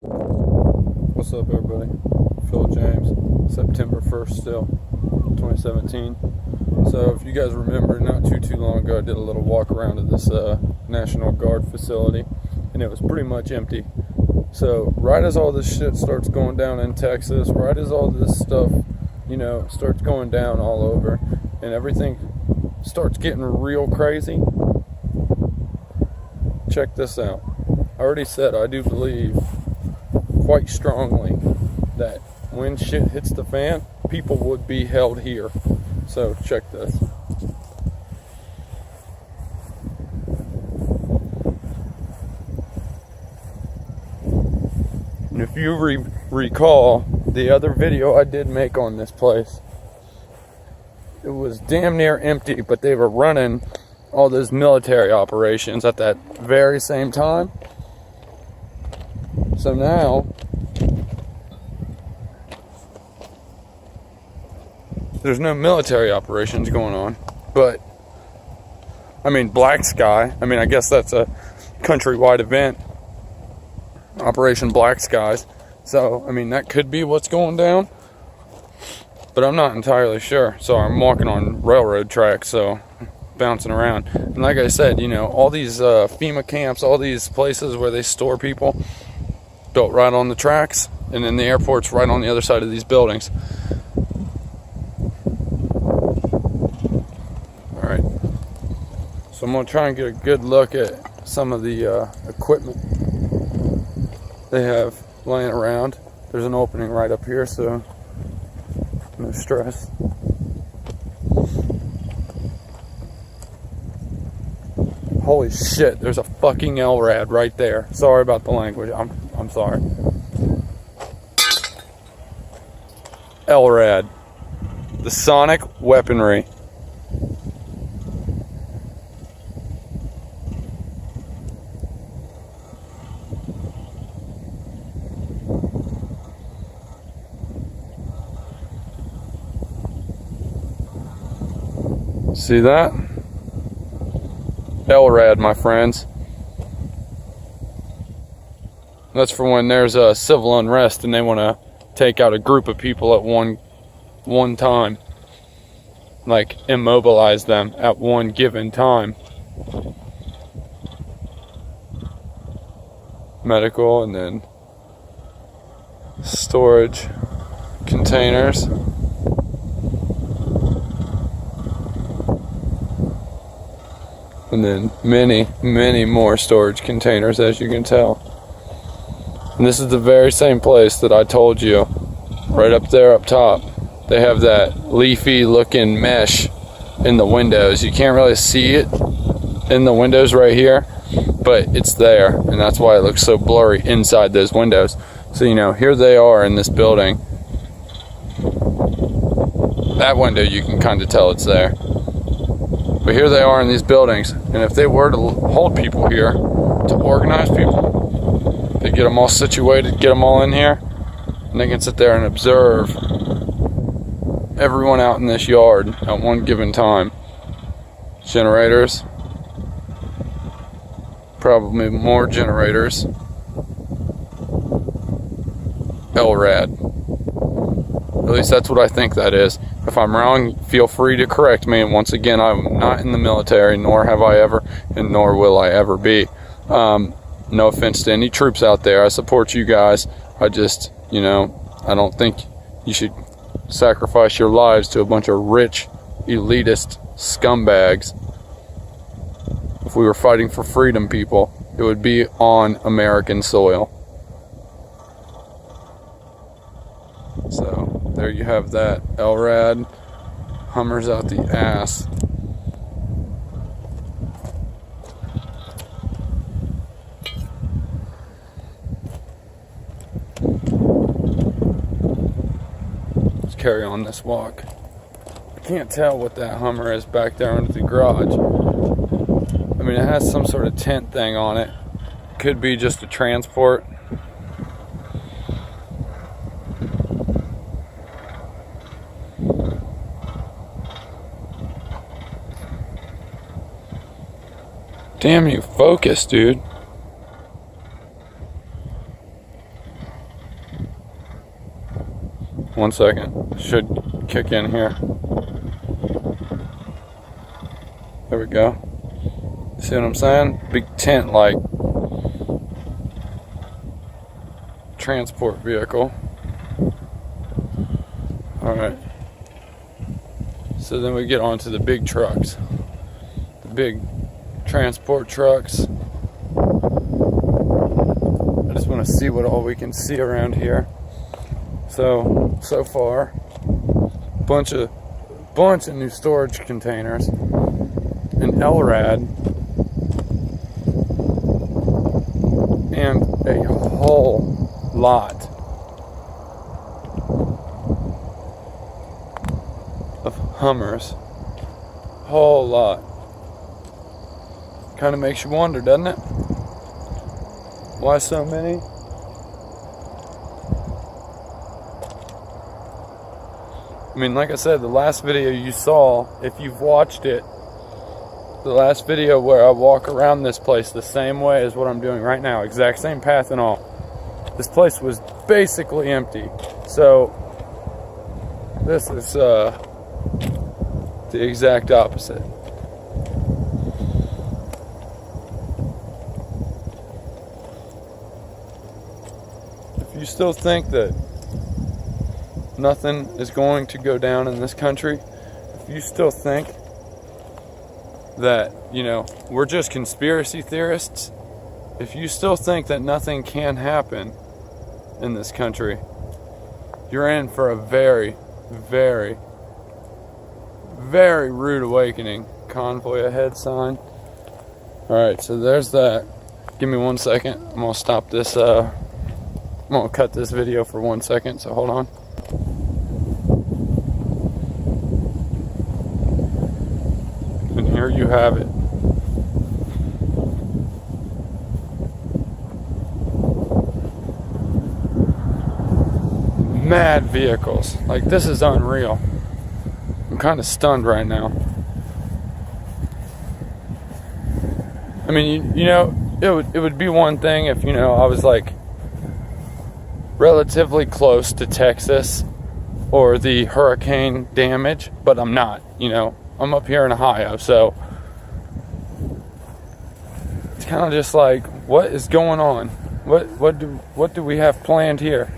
What's up, everybody? Phil James, September 1st still, 2017. So if you guys remember, not too long ago, I did a little walk around to this National Guard facility, and it was pretty much empty. So right as all this shit starts going down in Texas, right as all this stuff, starts going down all over, and everything starts getting real crazy, check this out. I already said I do believe quite strongly that when shit hits the fan, people would be held here. So check this. And if you recall the other video I did make on this place, it was damn near empty, but they were running all those military operations at that very same time. So now there's no military operations going on, but Black Sky, I guess that's a countrywide event, Operation Black Skies. So that could be what's going down, but I'm not entirely sure. So I'm walking on railroad tracks, so bouncing around. And like I said, all these FEMA camps, all these places where they store people, built right on the tracks, and then the airport's right on the other side of these buildings. Alright, so I'm going to try and get a good look at some of the equipment they have laying around. There's an opening right up here, so no stress. Holy shit, there's a fucking LRAD right there. Sorry about the language. I'm sorry. LRAD. The sonic weaponry. See that? LRAD, my friends. That's for when there's a civil unrest and they want to take out a group of people at one time, like immobilize them at one given time. Medical, and then storage containers. And then many more storage containers, as you can tell. And this is the very same place that I told you, right up there up top. They have that leafy looking mesh in the windows. You can't really see it in the windows right here, but it's there, and that's why it looks so blurry inside those windows. So here they are in this building. That window, you can kind of tell it's there. But here they are in these buildings, and if they were to hold people here, to organize people, they get them all situated, get them all in here, and they can sit there and observe everyone out in this yard at one given time. Generators, probably more generators. LRAD. At least that's what I think that is. If I'm wrong, feel free to correct me. And once again, I'm not in the military, nor have I ever, and nor will I ever be. No offense to any troops out there. I support you guys. I just, I don't think you should sacrifice your lives to a bunch of rich, elitist scumbags. If we were fighting for freedom, people, it would be on American soil. So there you have that. LRAD, Hummers out the ass. Let's carry on this walk. I can't tell what that Hummer is back there under the garage. It has some sort of tent thing on it. Could be just a transport. Damn you, focus, dude. 1 second. Should kick in here. There we go. See what I'm saying? Big tent like transport vehicle. Alright. So then we get on to the big trucks. The big transport trucks. I just want to see what all we can see around here. So far, bunch of new storage containers. An LRAD. And a whole lot of Hummers. Whole lot. Kind of makes you wonder, doesn't it? Why so many? I mean, like I said, the last video you saw, if you've watched it, the last video where I walk around this place the same way as what I'm doing right now, exact same path and all. This place was basically empty. So this is the exact opposite. If you still think that nothing is going to go down in this country, if you still think that, you know, we're just conspiracy theorists, if you still think that nothing can happen in this country, you're in for a very, very, very rude awakening. Convoy ahead sign. Alright, so there's that. Give me 1 second. I'm going to stop this. I'm going to cut this video for 1 second, so hold on. And here you have it. Mad vehicles. Like, this is unreal. I'm kind of stunned right now. I mean, you know, it would be one thing if, you know, I was like relatively close to Texas or the hurricane damage, but I'm not, you know. I'm up here in Ohio, so it's kind of just like, what is going on? What do we have planned here?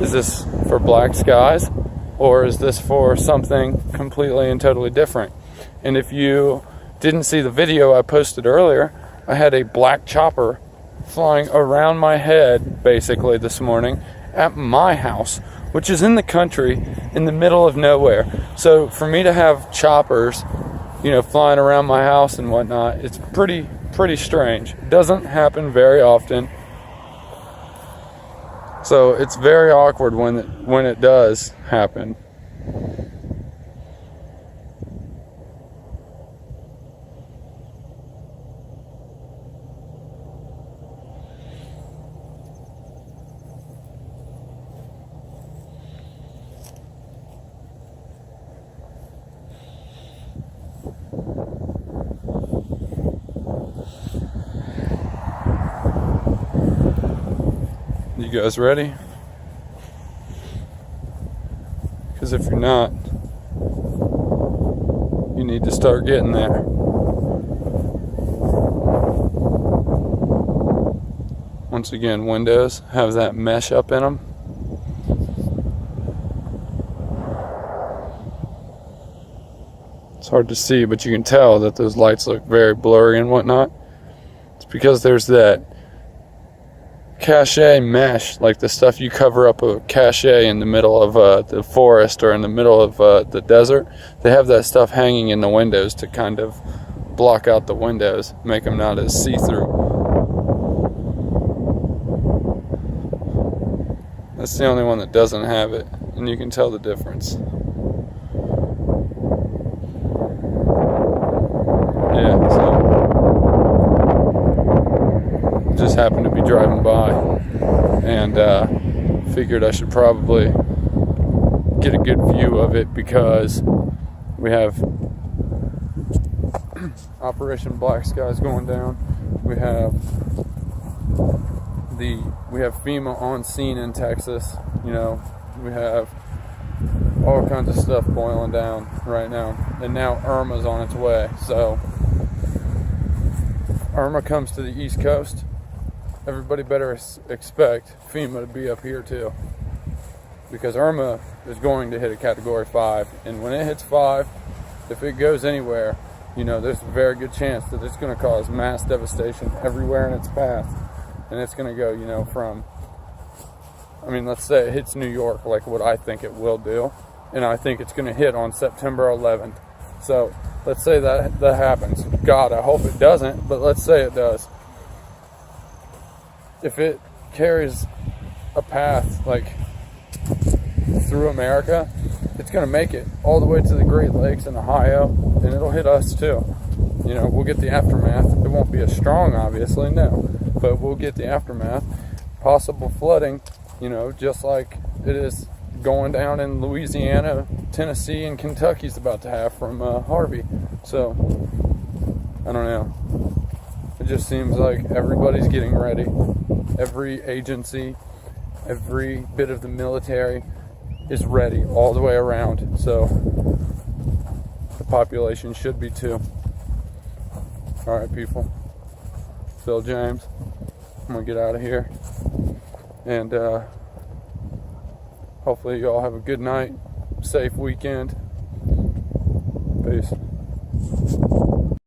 Is this for black skies, or is this for something completely and totally different? And if you didn't see the video I posted earlier, I had a black chopper flying around my head basically this morning at my house, which is in the country in the middle of nowhere. So for me to have choppers, you know, flying around my house and whatnot, it's pretty strange. It doesn't happen very often. So it's very awkward when it does happen. You guys ready? Because if you're not, you need to start getting there. Once again, windows have that mesh up in them. It's hard to see, but you can tell that those lights look very blurry and whatnot. It's because there's that cache mesh, like the stuff you cover up a cache in the middle of the forest or in the middle of the desert. They have that stuff hanging in the windows to kind of block out the windows, make them not as see-through. That's the only one that doesn't have it, and you can tell the difference. Yeah, so just happened to be driving by and figured I should probably get a good view of it, because we have Operation Black Skies going down. We have we have FEMA on scene in Texas. You know, we have all kinds of stuff boiling down right now, and now Irma's on its way. So Irma comes to the East Coast, everybody better expect FEMA to be up here too, because Irma is going to hit a Category 5, and when it hits 5, if it goes anywhere, you know, there's a very good chance that it's going to cause mass devastation everywhere in its path. And it's going to go, you know, from, I mean, let's say it hits New York, like what I think it will do, and I think it's going to hit on September 11th. So let's say that happens. God, I hope it doesn't, but let's say it does. If it carries a path like through America, it's going to make it all the way to the Great Lakes in Ohio, and it'll hit us too. You know, we'll get the aftermath. It won't be as strong, obviously, no, but we'll get the aftermath. Possible flooding, you know, just like it is going down in Louisiana, Tennessee, and Kentucky's about to have from Harvey. So, I don't know. It just seems like everybody's getting ready. Every agency, every bit of the military is ready all the way around. So, the population should be too. All right, people. Phil James. I'm going to get out of here. And hopefully you all have a good night. Safe weekend. Peace.